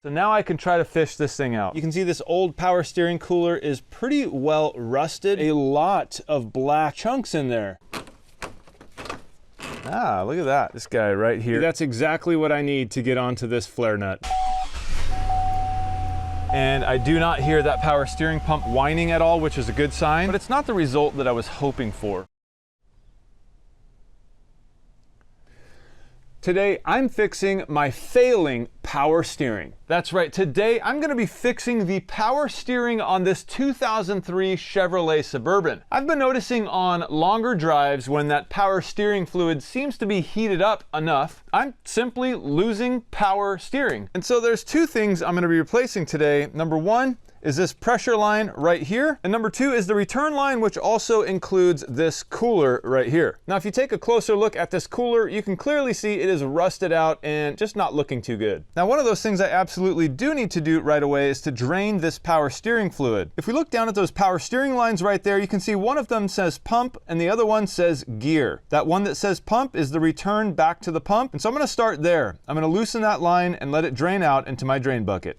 So now I can try to fish this thing out. You can see this old power steering cooler is pretty well rusted. A lot of black chunks in there. Ah, look at that. This guy right here. That's exactly what I need to get onto this flare nut. And I do not hear that power steering pump whining at all, which is a good sign, but it's not the result that I was hoping for. Today, I'm fixing my failing power steering. That's right, today I'm gonna be fixing the power steering on this 2003 Chevrolet Suburban. I've been noticing on longer drives when that power steering fluid seems to be heated up enough, I'm simply losing power steering. And so there's two things I'm gonna be replacing today. Number one is this pressure line right here. And number two is the return line, which also includes this cooler right here. Now, if you take a closer look at this cooler, you can clearly see it is rusted out and just not looking too good. Now, one of those things I absolutely do need to do right away is to drain this power steering fluid. If we look down at those power steering lines right there, you can see one of them says pump and the other one says gear. That one that says pump is the return back to the pump. And so I'm gonna start there. I'm gonna loosen that line and let it drain out into my drain bucket.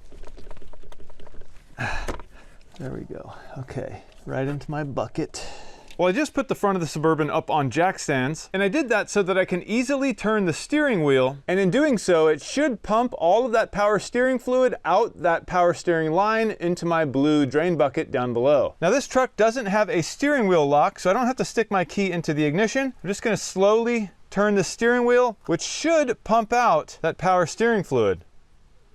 There we go. Okay, right into my bucket. Well, I just put the front of the Suburban up on jack stands, and I did that so that I can easily turn the steering wheel, and in doing so, it should pump all of that power steering fluid out that power steering line into my blue drain bucket down below. Now, this truck doesn't have a steering wheel lock, so I don't have to stick my key into the ignition. I'm just gonna slowly turn the steering wheel, which should pump out that power steering fluid.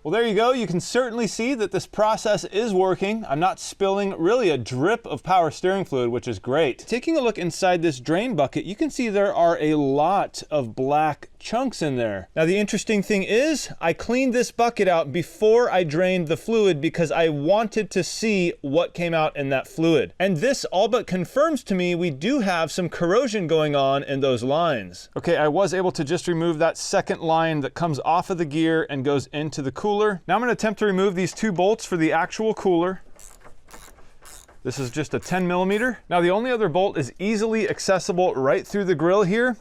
Well, there you go. You can certainly see that this process is working. I'm not spilling really a drip of power steering fluid, which is great. Taking a look inside this drain bucket, you can see there are a lot of black chunks in there. Now, the interesting thing is I cleaned this bucket out before I drained the fluid because I wanted to see what came out in that fluid. And this all but confirms to me we do have some corrosion going on in those lines. Okay, I was able to just remove that second line that comes off of the gear and goes into the cooler. Now I'm going to attempt to remove these two bolts for the actual cooler. This is just a 10 millimeter. Now the only other bolt is easily accessible right through the grill here.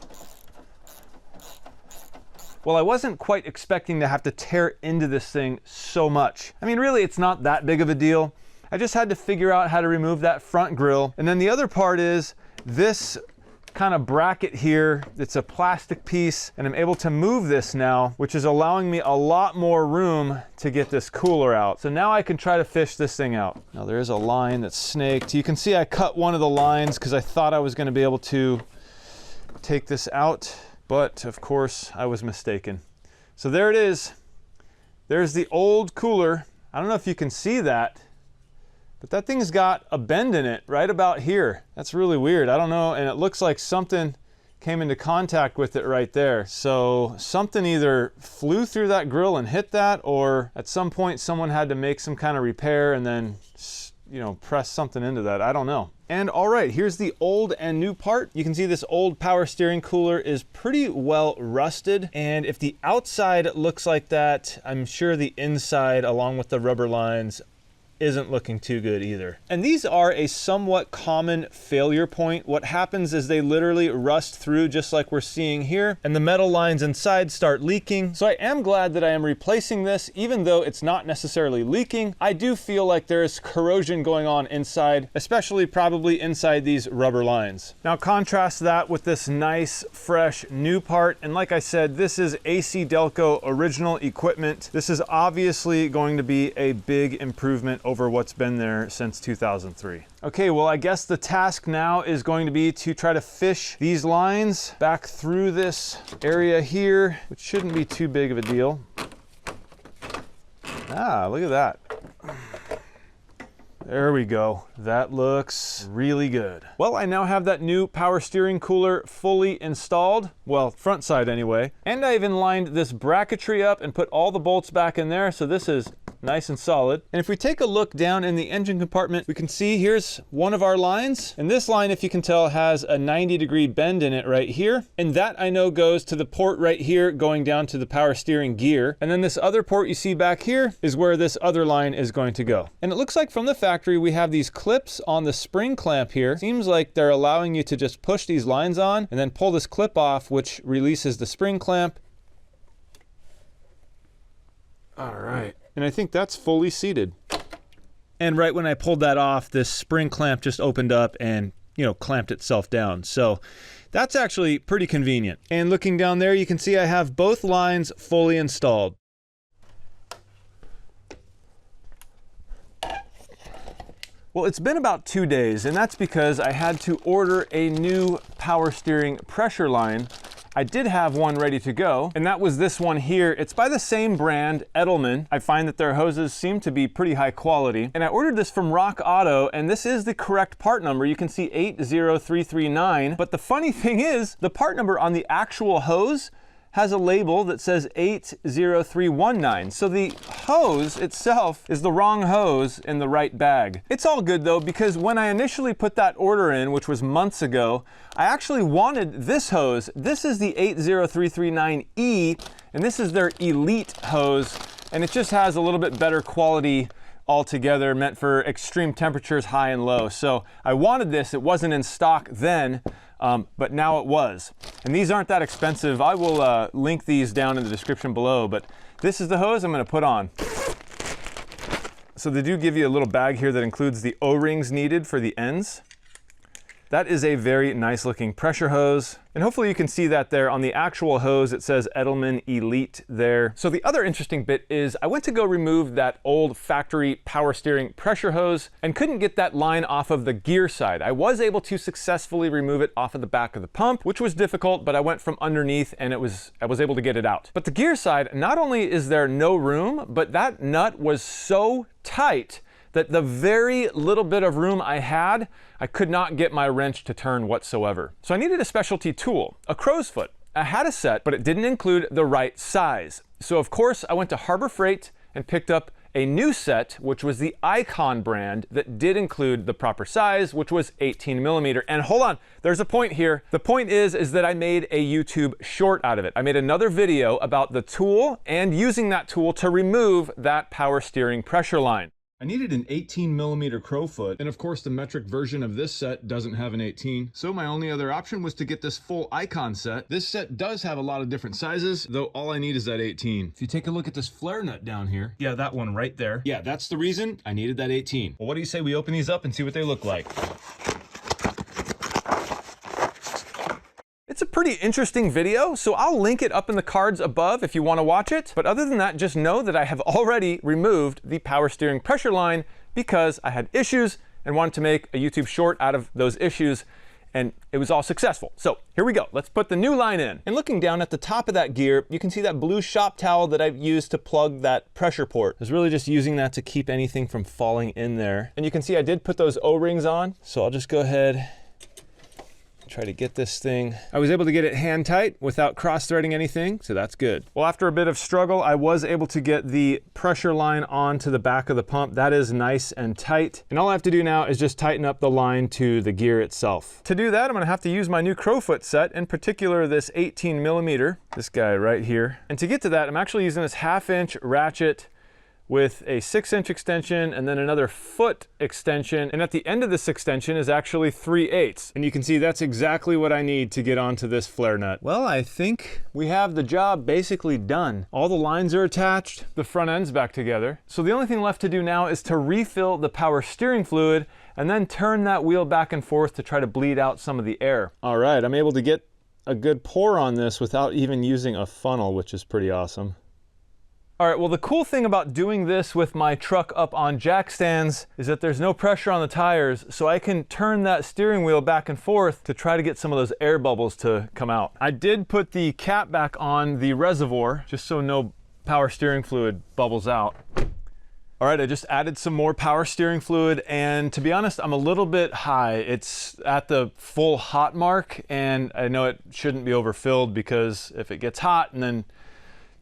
Well, I wasn't quite expecting to have to tear into this thing so much. I mean, really, it's not that big of a deal. I just had to figure out how to remove that front grill. And then the other part is this kind of bracket here. It's a plastic piece, and I'm able to move this now, which is allowing me a lot more room to get this cooler out. So now I can try to fish this thing out. Now there is a line that's snaked. You can see I cut one of the lines because I thought I was going to be able to take this out, but of course I was mistaken. So there it is. There's the old cooler. I don't know if you can see that, but that thing's got a bend in it right about here. That's really weird. I don't know, and it looks like something came into contact with it right there. So something either flew through that grill and hit that, or at some point someone had to make some kind of repair and then, you know, press something into that. I don't know. And all right, here's the old and new part. You can see this old power steering cooler is pretty well rusted. And if the outside looks like that, I'm sure the inside, along with the rubber lines, isn't looking too good either. And these are a somewhat common failure point. What happens is they literally rust through just like we're seeing here, and the metal lines inside start leaking. So I am glad that I am replacing this. Even though it's not necessarily leaking, I do feel like there is corrosion going on inside, especially probably inside these rubber lines. Now contrast that with this nice, fresh, new part. And like I said, this is AC Delco original equipment. This is obviously going to be a big improvement over what's been there since 2003. Okay, well, I guess the task now is going to be to try to fish these lines back through this area here, which shouldn't be too big of a deal. Ah, look at that. There we go. That looks really good. Well, I now have that new power steering cooler fully installed. Well, front side anyway. And I even lined this bracketry up and put all the bolts back in there. So this is nice and solid. And if we take a look down in the engine compartment, we can see here's one of our lines. And this line, if you can tell, has a 90-degree bend in it right here. And that I know goes to the port right here going down to the power steering gear. And then this other port you see back here is where this other line is going to go. And it looks like from the factory, we have these clips on the spring clamp here. Seems like they're allowing you to just push these lines on and then pull this clip off, which releases the spring clamp. All right. and I think that's fully seated. And right when I pulled that off, this spring clamp just opened up and, you know, clamped itself down. So that's actually pretty convenient. And looking down there, you can see I have both lines fully installed. Well, it's been about 2 days, and that's because I had to order a new power steering pressure line. I did have one ready to go, and that was this one here. It's by the same brand, Edelmann. I find that their hoses seem to be pretty high quality. And I ordered this from Rock Auto, and this is the correct part number. You can see 80339. But the funny thing is, the part number on the actual hose has a label that says 80319. So the hose itself is the wrong hose in the right bag. It's all good though, because when I initially put that order in, which was months ago, I actually wanted this hose. This is the 80339E, and this is their Elite hose, and it just has a little bit better quality altogether, meant for extreme temperatures, high and low. So I wanted this. It wasn't in stock then, but now it was. And these aren't that expensive. I will link these down in the description below, but this is the hose I'm going to put on. So they do give you a little bag here that includes the O-rings needed for the ends. That is a very nice looking pressure hose. And hopefully you can see that there on the actual hose. It says Edelmann Elite there. So the other interesting bit is I went to go remove that old factory power steering pressure hose and couldn't get that line off of the gear side. I was able to successfully remove it off of the back of the pump, which was difficult, but I went from underneath and I was able to get it out. But the gear side, not only is there no room, but that nut was so tight that the very little bit of room I had, I could not get my wrench to turn whatsoever. So I needed a specialty tool, a crow's foot. I had a set, but it didn't include the right size. So of course I went to Harbor Freight and picked up a new set, which was the Icon brand that did include the proper size, which was 18 millimeter. And hold on, there's a point here. The point is that I made a YouTube short out of it. I made another video about the tool and using that tool to remove that power steering pressure line. I needed an 18 millimeter crowfoot, and of course the metric version of this set doesn't have an 18, so my only other option was to get this full Icon set. This set does have a lot of different sizes, though all I need is that 18. If you take a look at this flare nut down here, yeah, that one right there. Yeah, that's the reason I needed that 18. Well, what do you say we open these up and see what they look like? It's a pretty interesting video, so I'll link it up in the cards above if you want to watch it. But other than that, just know that I have already removed the power steering pressure line because I had issues and wanted to make a YouTube short out of those issues, and it was all successful. So here we go. Let's put the new line in. And looking down at the top of that gear, you can see that blue shop towel that I've used to plug that pressure port. I was really just using that to keep anything from falling in there. And you can see I did put those O-rings on, so I'll just go ahead try to get this thing. I was able to get it hand tight without cross-threading anything, so that's good. Well, after a bit of struggle, I was able to get the pressure line onto the back of the pump. That is nice and tight. And all I have to do now is just tighten up the line to the gear itself. To do that, I'm gonna have to use my new crowfoot set, in particular this 18 millimeter, this guy right here. And to get to that, I'm actually using this 1/2 inch ratchet with a 6-inch extension and then another foot extension. And at the end of this extension is actually 3/8. And you can see that's exactly what I need to get onto this flare nut. Well, I think we have the job basically done. All the lines are attached, the front end's back together. So the only thing left to do now is to refill the power steering fluid and then turn that wheel back and forth to try to bleed out some of the air. All right, I'm able to get a good pour on this without even using a funnel, which is pretty awesome. All right, well, the cool thing about doing this with my truck up on jack stands is that there's no pressure on the tires, so I can turn that steering wheel back and forth to try to get some of those air bubbles to come out. I did put the cap back on the reservoir just so no power steering fluid bubbles out. All right, I just added some more power steering fluid, and to be honest, I'm a little bit high. It's at the full hot mark, and I know it shouldn't be overfilled because if it gets hot and then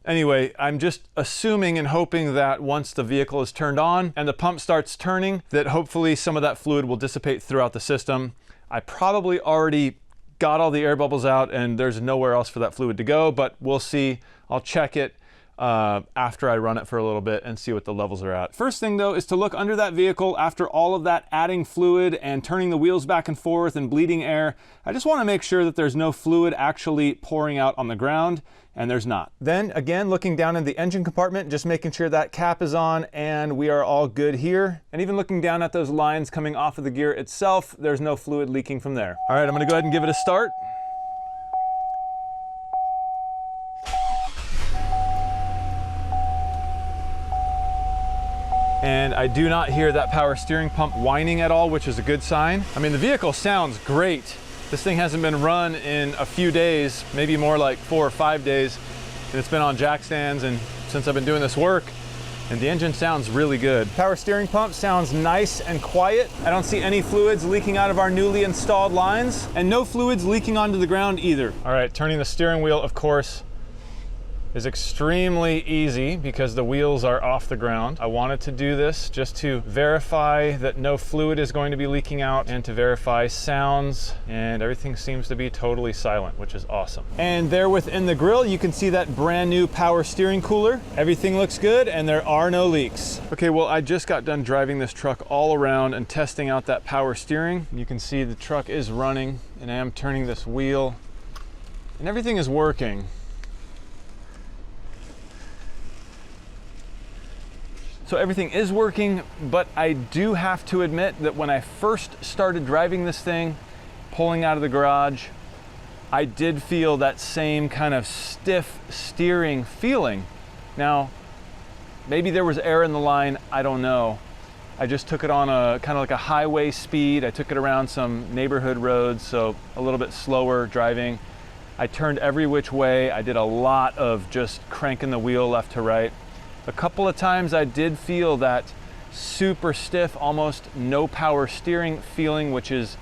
anyway, I'm just assuming and hoping that once the vehicle is turned on and the pump starts turning, that hopefully some of that fluid will dissipate throughout the system. I probably already got all the air bubbles out and there's nowhere else for that fluid to go, but we'll see. I'll check it. after I run it for a little bit and see what the levels are at. First thing though is to look under that vehicle after all of that adding fluid and turning the wheels back and forth and bleeding air. I just want to make sure that there's no fluid actually pouring out on the ground, and there's not. Then again, looking down in the engine compartment, just making sure that cap is on and we are all good here. And even looking down at those lines coming off of the gear itself, there's no fluid leaking from there. All right, I'm gonna go ahead and give it a start. And I do not hear that power steering pump whining at all, which is a good sign. I mean, the vehicle sounds great. This thing hasn't been run in a few days, maybe more like 4 or 5 days. And it's been on jack stands and since I've been doing this work, and the engine sounds really good. Power steering pump sounds nice and quiet. I don't see any fluids leaking out of our newly installed lines, and no fluids leaking onto the ground either. All right, turning the steering wheel, of course, is extremely easy because the wheels are off the ground. I wanted to do this just to verify that no fluid is going to be leaking out and to verify sounds, and everything seems to be totally silent, which is awesome. And there within the grille, you can see that brand new power steering cooler. Everything looks good and there are no leaks. Okay, well, I just got done driving this truck all around and testing out that power steering. You can see the truck is running and I am turning this wheel and everything is working. So everything is working, but I do have to admit that when I first started driving this thing, pulling out of the garage, I did feel that same kind of stiff steering feeling. Now, maybe there was air in the line, I don't know. I just took it on a kind of like a highway speed. I took it around some neighborhood roads, so a little bit slower driving. I turned every which way. I did a lot of just cranking the wheel left to right. A couple of times I did feel that super stiff, almost no power steering feeling, which is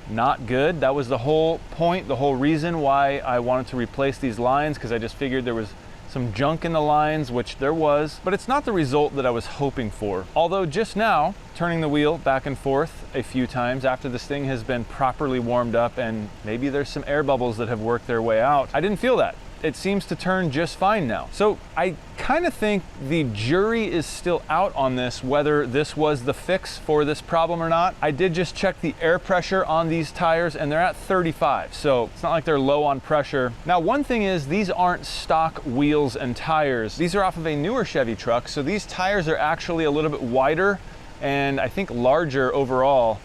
not good. That was the whole point, the whole reason why I wanted to replace these lines, because I just figured there was some junk in the lines, which there was, but it's not the result that I was hoping for. Although just now, turning the wheel back and forth a few times after this thing has been properly warmed up and maybe there's some air bubbles that have worked their way out, I didn't feel that. It seems to turn just fine now. So I kind of think the jury is still out on this, whether this was the fix for this problem or not. I did just check the air pressure on these tires and they're at 35, so it's not like they're low on pressure. Now, one thing is these aren't stock wheels and tires. These are off of a newer Chevy truck, so these tires are actually a little bit wider and I think larger overall.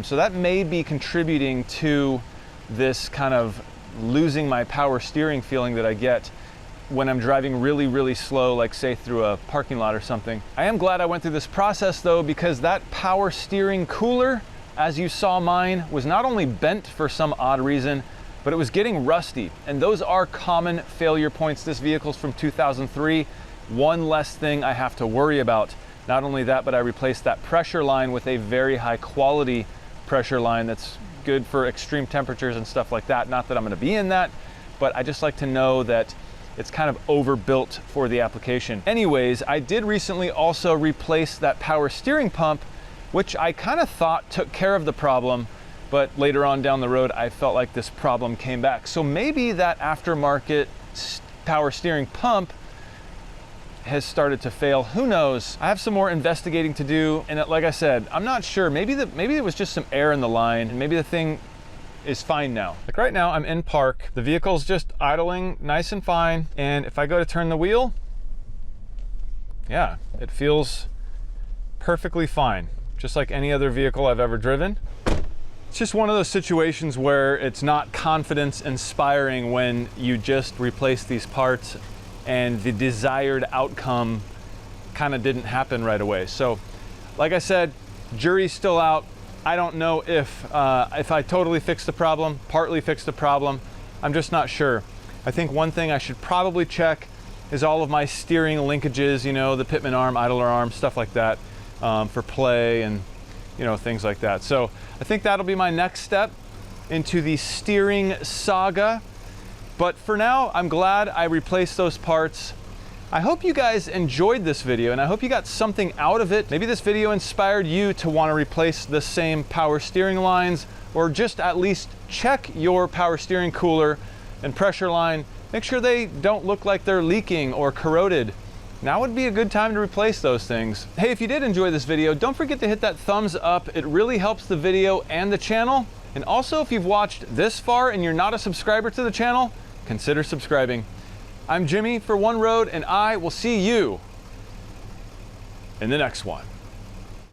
So that may be contributing to this kind of losing my power steering feeling that I get when I'm driving really, really slow, like say through a parking lot or something. I am glad I went through this process though, because that power steering cooler, as you saw mine, was not only bent for some odd reason, but it was getting rusty. And those are common failure points. This vehicle's from 2003. One less thing I have to worry about. Not only that, but I replaced that pressure line with a very high quality pressure line that's good for extreme temperatures and stuff like that. Not that I'm going to be in that, but I just like to know that it's kind of overbuilt for the application. Anyways, I did recently also replace that power steering pump, which I kind of thought took care of the problem, but later on down the road, I felt like this problem came back. So maybe that aftermarket power steering pump has started to fail. Who knows? I have some more investigating to do, and like I said, I'm not sure. Maybe there was just some air in the line, and maybe the thing is fine now. Like right now, I'm in park. The vehicle's just idling nice and fine, and if I go to turn the wheel, yeah, it feels perfectly fine, just like any other vehicle I've ever driven. It's just one of those situations where it's not confidence inspiring when you just replace these parts and the desired outcome kind of didn't happen right away. So, like I said, jury's still out. I don't know if I totally fixed the problem, partly fixed the problem. I'm just not sure. I think one thing I should probably check is all of my steering linkages, you know, the pitman arm, idler arm, stuff like that, for play and, you know, things like that. So I think that'll be my next step into the steering saga. But for now, I'm glad I replaced those parts. I hope you guys enjoyed this video and I hope you got something out of it. Maybe this video inspired you to want to replace the same power steering lines, or just at least check your power steering cooler and pressure line make sure they don't look like they're leaking or corroded. Now would be a good time to replace those things. Hey, if you did enjoy this video, don't forget to hit that thumbs up. It really helps the video and the channel. And also, if you've watched this far and you're not a subscriber to the channel, consider subscribing. I'm Jimmy for One Road, and I will see you in the next one.